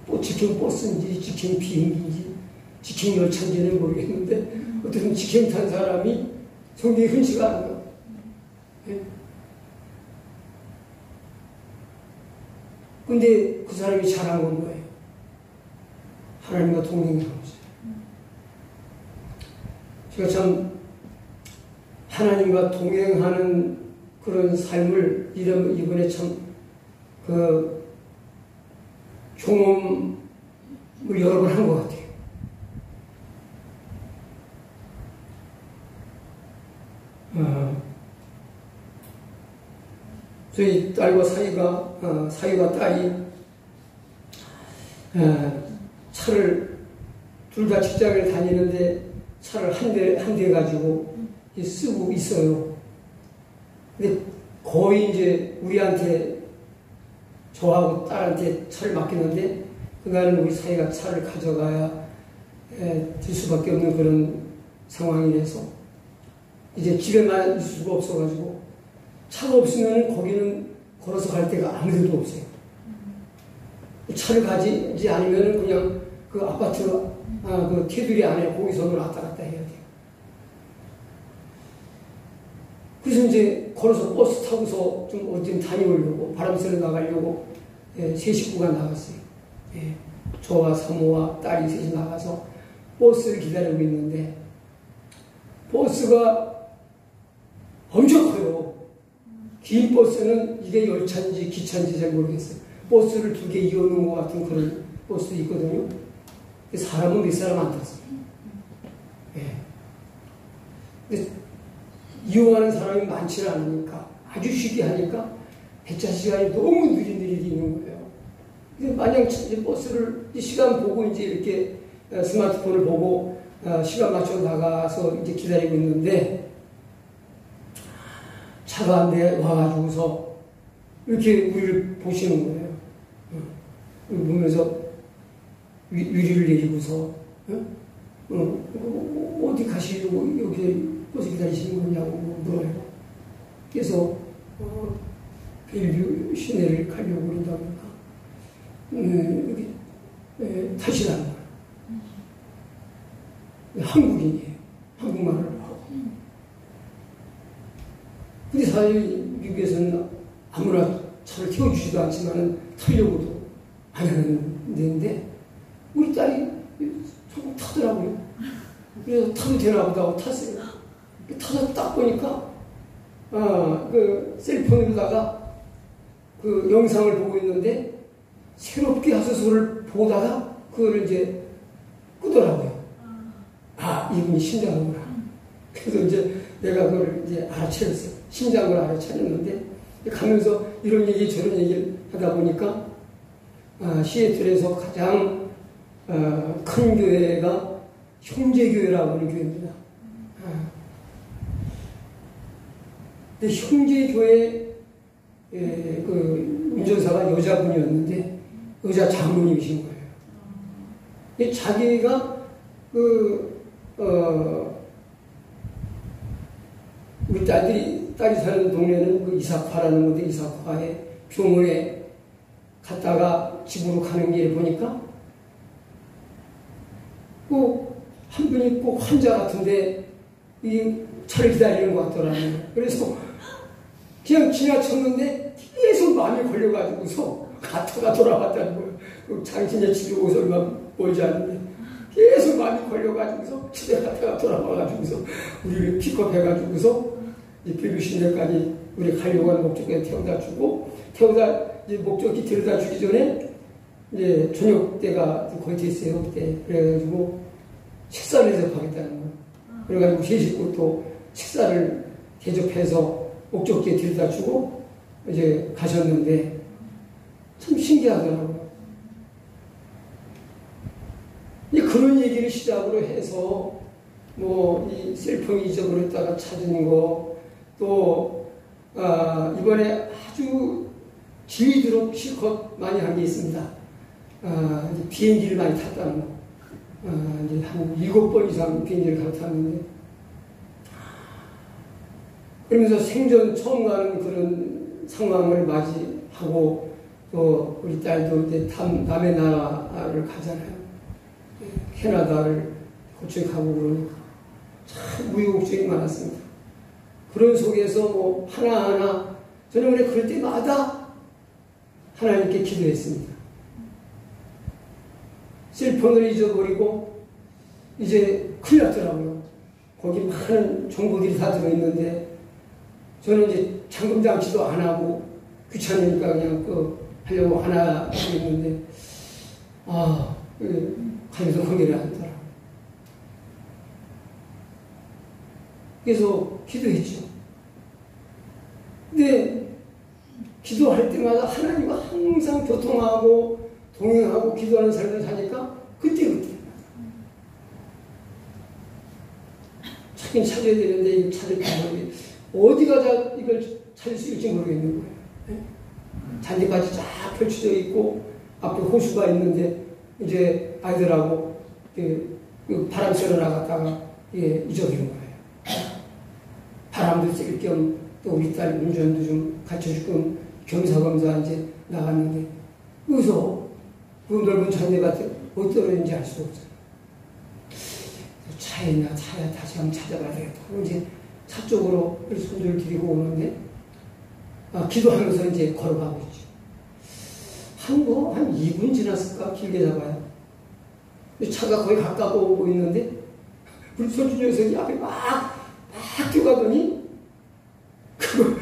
뭐 직행 버스인지 직행 비행기인지 직행 열차인지는 모르겠는데 어떤 직행 탄 사람이 성경에 흔치가 않아요. 근데 그 사람이 잘한 건 뭐예요? 하나님과 동행하는 거죠. 제가 참 하나님과 동행하는 그런 삶을 이번에 참 경험을 여러 번 한 것 같아요. 저희 딸과 사위와 딸이 차를 둘 다 직장을 다니는데 차를 한 대 가지고 쓰고 있어요. 근데 거의 이제 우리한테 저하고 딸한테 차를 맡기는데 그날은 우리 사위가 차를 가져가야 될 수밖에 없는 그런 상황이라서 이제 집에만 있을 수가 없어가지고 차가 없으면 거기는 걸어서 갈 데가 아무데도 없어요. 차를 가지지 않으면 그냥 그 아파트 그 테두리 안에 거기서는 왔다 갔다 해야 돼요. 그래서 이제 걸어서 버스 타고서 좀 어디 다녀오려고 바람 쐬러 나가려고 세 식구가 나갔어요. 저와 사모와 딸이 셋이 나가서 버스를 기다리고 있는데 버스가 엄청 커요. 긴 버스는 이게 열차인지 기차인지 잘 모르겠어요. 버스를 2개 이어놓은 것 같은 그런 버스도 있거든요. 사람은 몇 사람 안 탔어요. 근데 이용하는 사람이 많지 않으니까 아주 쉽게 하니까 배차 시간이 너무 느리느리 있는 거예요. 근데 마냥 버스를 시간 보고 이제 이렇게 스마트폰을 보고 시간 맞춰 나가서 이제 기다리고 있는데 차가 한 대 와가지고서 이렇게 우리를 보시는 거예요. 보면서 위리를 내리고서 어디 가시려고 여기 버스 기다리시는 거냐고 물어요. 그래서 벨뷰 시내를 가려고 그런다 보니까 여기 타시라는 거예요. 한국인이에요. 한국말을 하고. 근데 사실 미국에서는 아무나 차를 태워주지도 않지만 타려고도 안 하는 데인데 우리 딸이 조금 타더라고요. 그래서 타도 되나 보다 하고 탔어요. 타서 딱 보니까 그 셀폰으로다가 그 영상을 보고 있는데 새롭게 하소서를 보다가 그걸 이제 끄더라고요. 이분이 신장하구나. 그래서 이제 내가 그걸 이제 알아차렸어요. 신장을 알아차렸는데 가면서 이런 얘기 저런 얘기를 하다 보니까 시애틀에서 가장 큰 교회가 형제교회라고 하는 교회입니다. 근데 형제교회 그 운전사가 여자분이었는데 여자 장로님이신 거예요. 자기가 우리 딸이 사는 동네는 그 이사파라는 건데 이사파의 병원에 갔다가 집으로 가는 길에 보니까 꼭 한 분이 꼭 환자 같은데 이 차를 기다리는 것 같더라고요. 그래서 그냥 지나쳤는데 계속 마음이 걸려가지고서 갔다가 돌아왔다는 거예요. 그 장신의 집에 오서 얼마 멀지 않은데 계속 마음이 걸려가지고서 집에 갔다가 돌아와가지고서 우리를 픽업해가지고서 비비신대까지 우리 가려고 하는 목적에 태워다 주고 이제 목적지 데려다 주기 전에 이제 저녁 때가 거의 됐어요. 그때 그래가지고 식사를 대접하겠다는 거예요. 그래가지고 제 식구 또 식사를 대접해서 목적지에 데려다 주고 이제 가셨는데 참 신기하더라고요. 그런 얘기를 시작으로 해서 뭐 이 셀폰 잊어버렸다가 찾은 거 또 이번에 아주 질리도록 실컷 많이 한 게 있습니다. 이제 비행기를 많이 탔다는 거. 이제 한 7번 이상 비행기를 갈아탔는데 그러면서 생전 처음 가는 그런 상황을 맞이하고 또 우리 딸도 이제 남의 나라를 가잖아요. 캐나다를 고책하고 그러니까 참 우여곡절이 많았습니다. 그런 속에서 뭐 하나하나 저는 원래 그럴 때마다 하나님께 기도했습니다. 셀폰을 잊어버리고 이제 큰일 났더라고요. 거기 많은 정보들이 다 들어있는데 저는 이제 잠금장치도 안 하고 귀찮으니까 그냥 하려고 하나 하고 있는데 가면서 관계를 하더라고요. 그래서 기도했죠. 근데 기도할 때마다 하나님과 항상 교통하고 동행하고 기도하는 삶을 사니까 그때 찾긴 찾아야 되는데 이걸 찾을 방법이 어디가 이걸 찾을 수 있을지 모르겠는 거예요. 잔디까지 쫙 펼쳐져 있고 앞에 호수가 있는데 이제 아이들하고 바람 쐬러 나갔다가 잊어버린 거예요. 바람도 쐴 겸 또 우리 딸 운전도 좀 갖춰줄 겸 겸사겸사 이제 나갔는데 여기서 그 넓은 잔디밭에 어디 떨어진지 알 수가 없어요. 차야 다시 한번 찾아봐야 되겠다. 이제 차 쪽으로 손들을 들이고 오는데 기도하면서 이제 걸어가고 있죠. 한 2분 지났을까? 길게 잡아요. 차가 거의 가까워 오고 있는데 우리 손주 녀석이 앞에 막 뛰어가더니 그거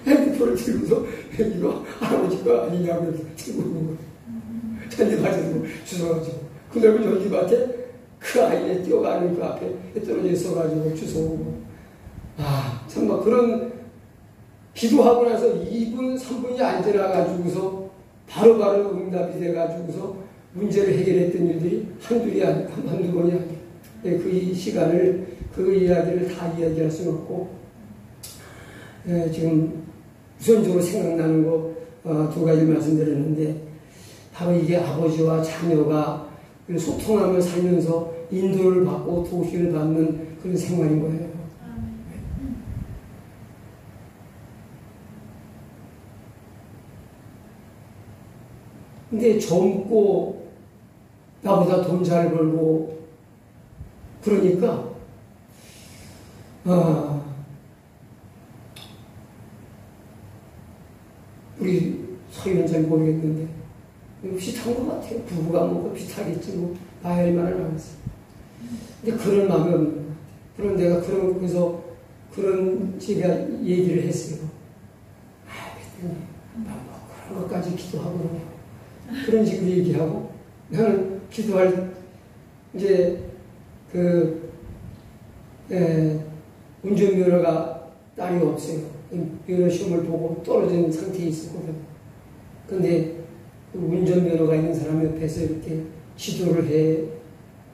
핸드폰을 들고서 이거 할아버지가 아니냐고 들고 있는 거예요. 잔디 가지고 주워가지고 그 넓은 전기밭에 그 아이에 뛰어가는 그 앞에 떨어져 있어가지고 주워오고 정말 그런 기도하고 나서 2분 3분이 안 지나가지고서 바로바로 응답이 돼가지고서 문제를 해결했던 일들이 한두 번이 아니에요. 그 시간을 그 이야기를 다 이야기할 수는 없고 지금 우선적으로 생각나는 거 두 가지 말씀드렸는데 바로 이게 아버지와 자녀가 소통하며 살면서 인도를 받고 도시를 받는 그런 생활인 거예요. 근데 젊고 나보다 돈 잘 벌고 그러니까 우리 서희는 잘 모르겠는데 비슷한 것 같아요. 부부가 뭐 비슷하겠지 뭐 나이 얼마나 남았어요. 근데 그런 마음이 없는 것 같아요. 그런 내가 그래서 그런 제가 얘기를 했어요. 그랬더니 그런 것까지 기도하고 그러냐. 그런 식으로 얘기하고 나는 기도할 이제 운전면허가 딸이 없어요. 면허 시험을 보고 떨어진 상태에 있었거든. 근데 그 운전면허가 있는 사람 옆에서 이렇게 지도를 해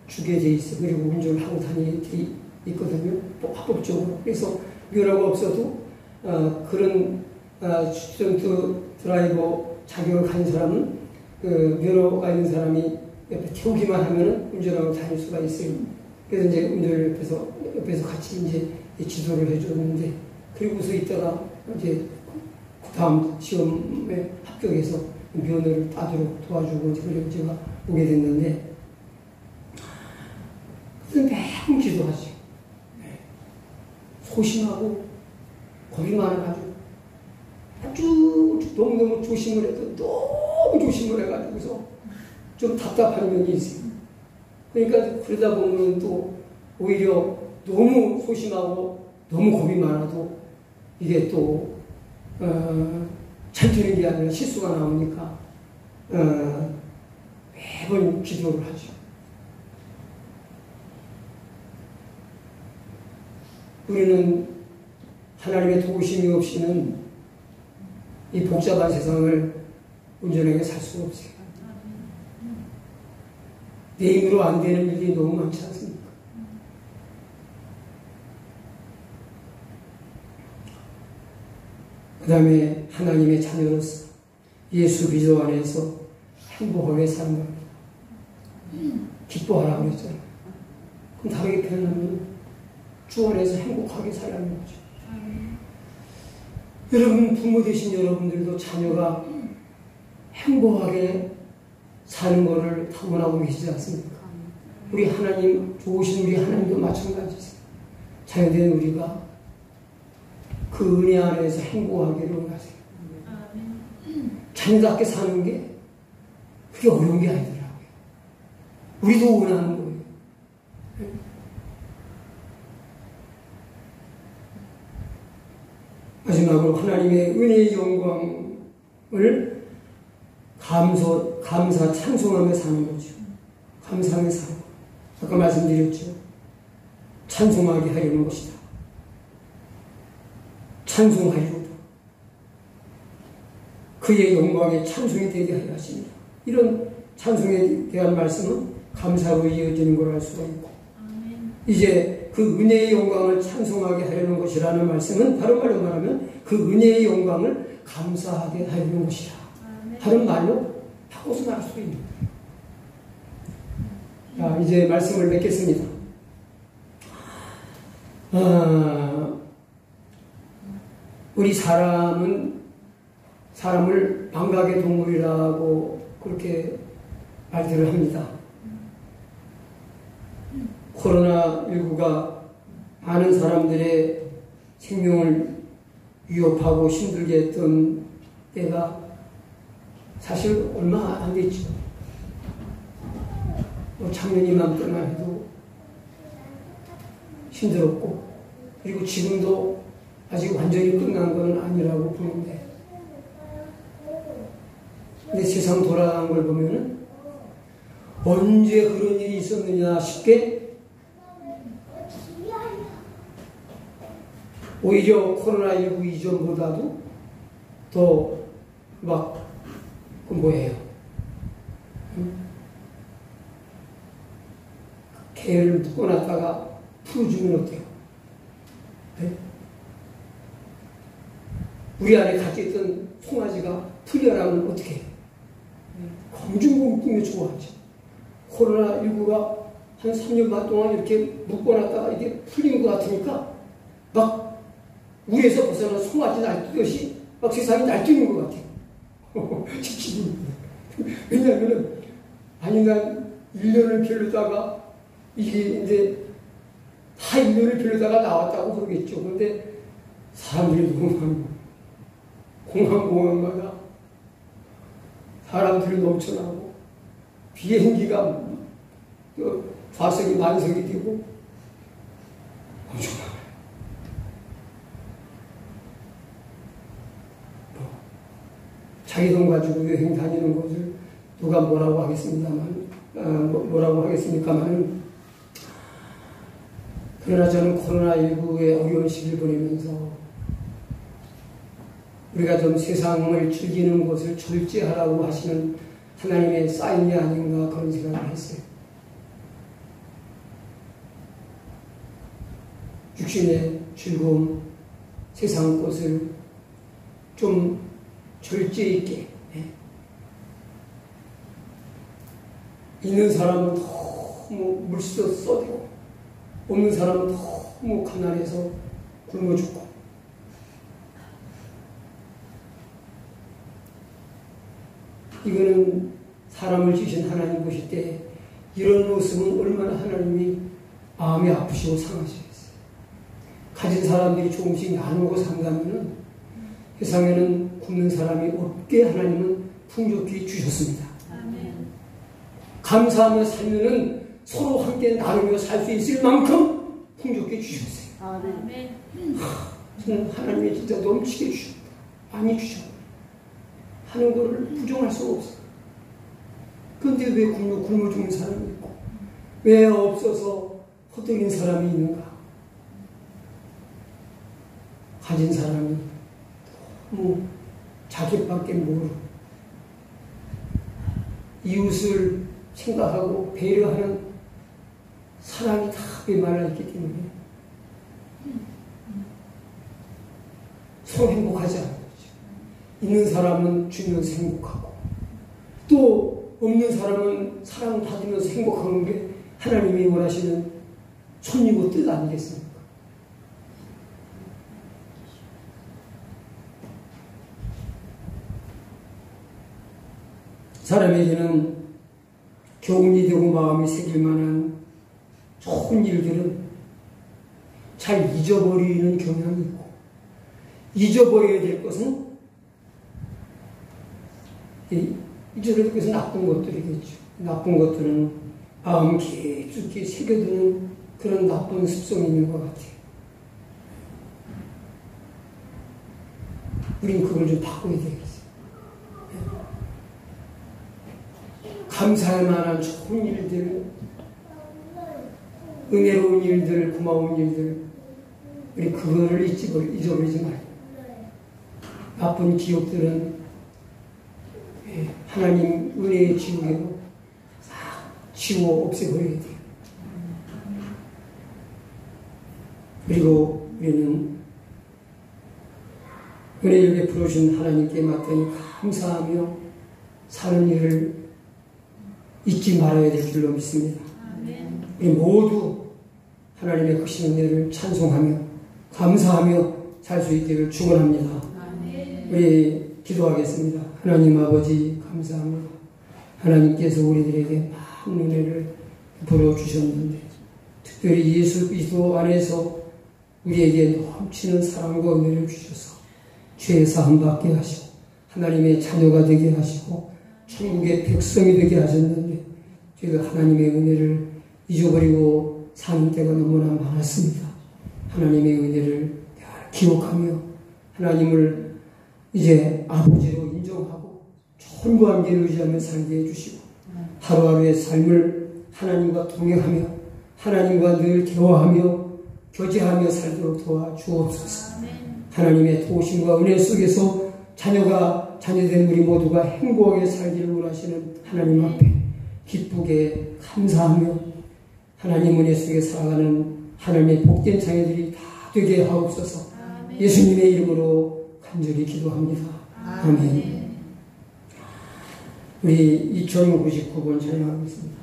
주게 돼 있어. 그리고 운전을 하고 다니게 돼 있거든요. 합법적으로. 그래서 면허가 없어도 그런 스튜던트 드라이버 자격을 가진 사람은 그 면허가 있는 사람이 옆에 태우기만 하면은 운전하고 다닐 수가 있어요. 그래서 이제 운전을 옆에서 같이 이제 지도를 해줬는데, 그리고서 있다가 이제 그 다음 시험에 합격해서 면허를 따도록 도와주고, 그리고 제가 오게 됐는데, 그래서 매번 기도하지. 소심하고 겁이 많아가지고 아주 너무너무 조심을 해도 너무 조심을 해가지고서 좀 답답한 면이 있어요. 그러니까 그러다 보면 또 오히려 너무 소심하고 너무 겁이 많아도 이게 또 잘 되는 게 아니라 실수가 나오니까 매번 기도를 하죠. 우리는 하나님의 도우심이 없이는 이 복잡한 세상을 온전하게 살 수가 없어요. 내 힘으로 안 되는 일이 너무 많지 않습니까? 그 다음에 하나님의 자녀로서 예수 그리스도 안에서 행복하게 사는 겁니다. 기뻐하라고 그랬잖아요. 그럼 다르게 표현하면 주 안에서 행복하게 살라는 거죠. 여러분, 부모 되신 여러분들도 자녀가 행복하게 사는 것을 타고나고 계시지 않습니까? 우리 하나님, 좋으신 우리 하나님도 마찬가지세요. 자녀된 우리가 그 은혜 안에서 행복하기를 원하세요. 자녀답게 사는 게 그게 어려운 게 아니더라고요. 우리도 원하는 거예요. 마지막으로 하나님의 은혜의 영광을 감사, 찬송하며 사는 거죠. 감사하며 사는 거. 아까 말씀드렸죠. 찬송하게 하려는 것이다. 찬송하리로다. 그의 영광에 찬송이 되게 하려 하십니다. 이런 찬송에 대한 말씀은 감사로 이어지는 걸 알 수가 있고, 이제 그 은혜의 영광을 찬송하게 하려는 것이라는 말씀은 다른 말로 말하면 그 은혜의 영광을 감사하게 하려는 것이다. 다른 말로 바꿔서 말할 수 있는 거예요. 자, 이제 말씀을 맺겠습니다. 우리 사람을 망각의 동물이라고 그렇게 말들을 합니다. 코로나19가 많은 사람들의 생명을 위협하고 힘들게 했던 때가 사실 얼마 안 됐죠. 작년 이맘때만 해도 힘들었고, 그리고 지금도 아직 완전히 끝난 건 아니라고 보는데, 근데 세상 돌아가는 걸 보면은 언제 그런 일이 있었느냐 싶게 오히려 코로나19 이전보다도 더 막 뭐예요? 개를 묶어놨다가 풀어주면 어때요? 네? 우리 안에 갇혀있던 송아지가 풀려나면 어떻게 해요? 검증공증이 좋아하지. 코로나19가 한 3년 반 동안 이렇게 묶어놨다가 이게 풀린 것 같으니까 막 위에서 벗어난 송아지 날뛰듯이 막 세상이 날뛰는 것 같아요. 왜냐하면 아니 난 1년을 빌려다가 이게 이제 다 1년을 빌려다가 나왔다고 그러겠죠. 그런데 사람들이 너무 많고 공항공항마다 사람들이 넘쳐나고 비행기가 좌석이 만석이 되고 엄청 많아요. 자기 돈 가지고 여행 다니는 것을 누가 뭐라고 하겠습니까만, 그러나 저는 코로나19의 어려운 시기를 보내면서 우리가 좀 세상을 즐기는 것을 절제하라고 하시는 하나님의 사인이 아닌가 그런 생각을 했어요. 육신의 즐거움, 세상 것을 좀 절제 있게 있는 사람은 너무 물쓰러 써대고 없는 사람은 너무 가난해서 굶어 죽고 이거는 사람을 지으신 하나님 보실 때 이런 모습은 얼마나 하나님이 마음이 아프시고 상하시겠어요. 가진 사람들이 조금씩 나누고 산다면은 세상에는 굶는 사람이 없게 하나님은 풍족히 주셨습니다. 아멘. 감사하며 살면은 서로 함께 나누며 살 수 있을 만큼 풍족히 주셨어요. 아멘. 저는 하나님이 진짜 넘치게 주셨다. 많이 주셨다. 하는 것을 부정할 수가 없어요. 그런데 왜 굶어 죽는 사람이 있고 왜 없어서 허덕인 사람이 있는가? 가진 사람이 너무 자기밖에 모르고 이웃을 생각하고 배려하는 사랑이 다 메말라 있기 때문에 서로 행복하지 않는 거죠. 있는 사람은 주면서 행복하고 또 없는 사람은 사랑받으면서 행복하는 게 하나님이 원하시는 손이고 뜻 아니겠습니까? 사람에게는 교훈이 되고 마음이 새길 만한 좋은 일들은 잘 잊어버리는 경향이 있고 잊어버려야 될 것은 잊어버려야 될 것은 나쁜 것들이겠죠. 나쁜 것들은 마음 깊숙이 새겨두는 그런 나쁜 습성이 있는 것 같아요. 우린 그걸 좀 바꿔야 되겠어요. 감사할 만한 좋은 일들, 은혜로운 일들, 고마운 일들, 우리 그거를 잊어버리지 말고 나쁜 기억들은 하나님 은혜의 지우개로 싹 지워 없애버려야 돼요. 그리고 우리는 은혜를 베풀어 주신 하나님께 마땅히 감사하며 사는 일을 잊지 말아야 될 줄로 믿습니다. 우리 모두 하나님의 크신 은혜를 찬송하며 감사하며 살 수 있기를 축원합니다. 우리 기도하겠습니다. 하나님 아버지 감사합니다. 하나님께서 우리들에게 많은 은혜를 베풀어 주셨는데 특별히 예수 그리스도 안에서 우리에게 넘치는 사랑과 은혜를 주셔서 죄 사함 받게 하시고 하나님의 자녀가 되게 하시고 천국의 백성이 되게 하셨는데 저희가 하나님의 은혜를 잊어버리고 사는 때가 너무나 많았습니다. 하나님의 은혜를 기억하며 하나님을 이제 아버지로 인정하고 좋은 관계를 의지하며 살게 해주시고 하루하루의 삶을 하나님과 동행하며 하나님과 늘 대화하며 교제하며 살도록 도와주옵소서. 하나님의 도우심과 은혜 속에서 자녀된 우리 모두가 행복하게 살기를 원하시는 하나님 앞에 기쁘게 감사하며 하나님 은혜 속에 살아가는 하나님의 복된 자녀들이 다 되게 하옵소서. 예수님의 이름으로 간절히 기도합니다. 아멘. 우리 2099번 찬양하겠습니다.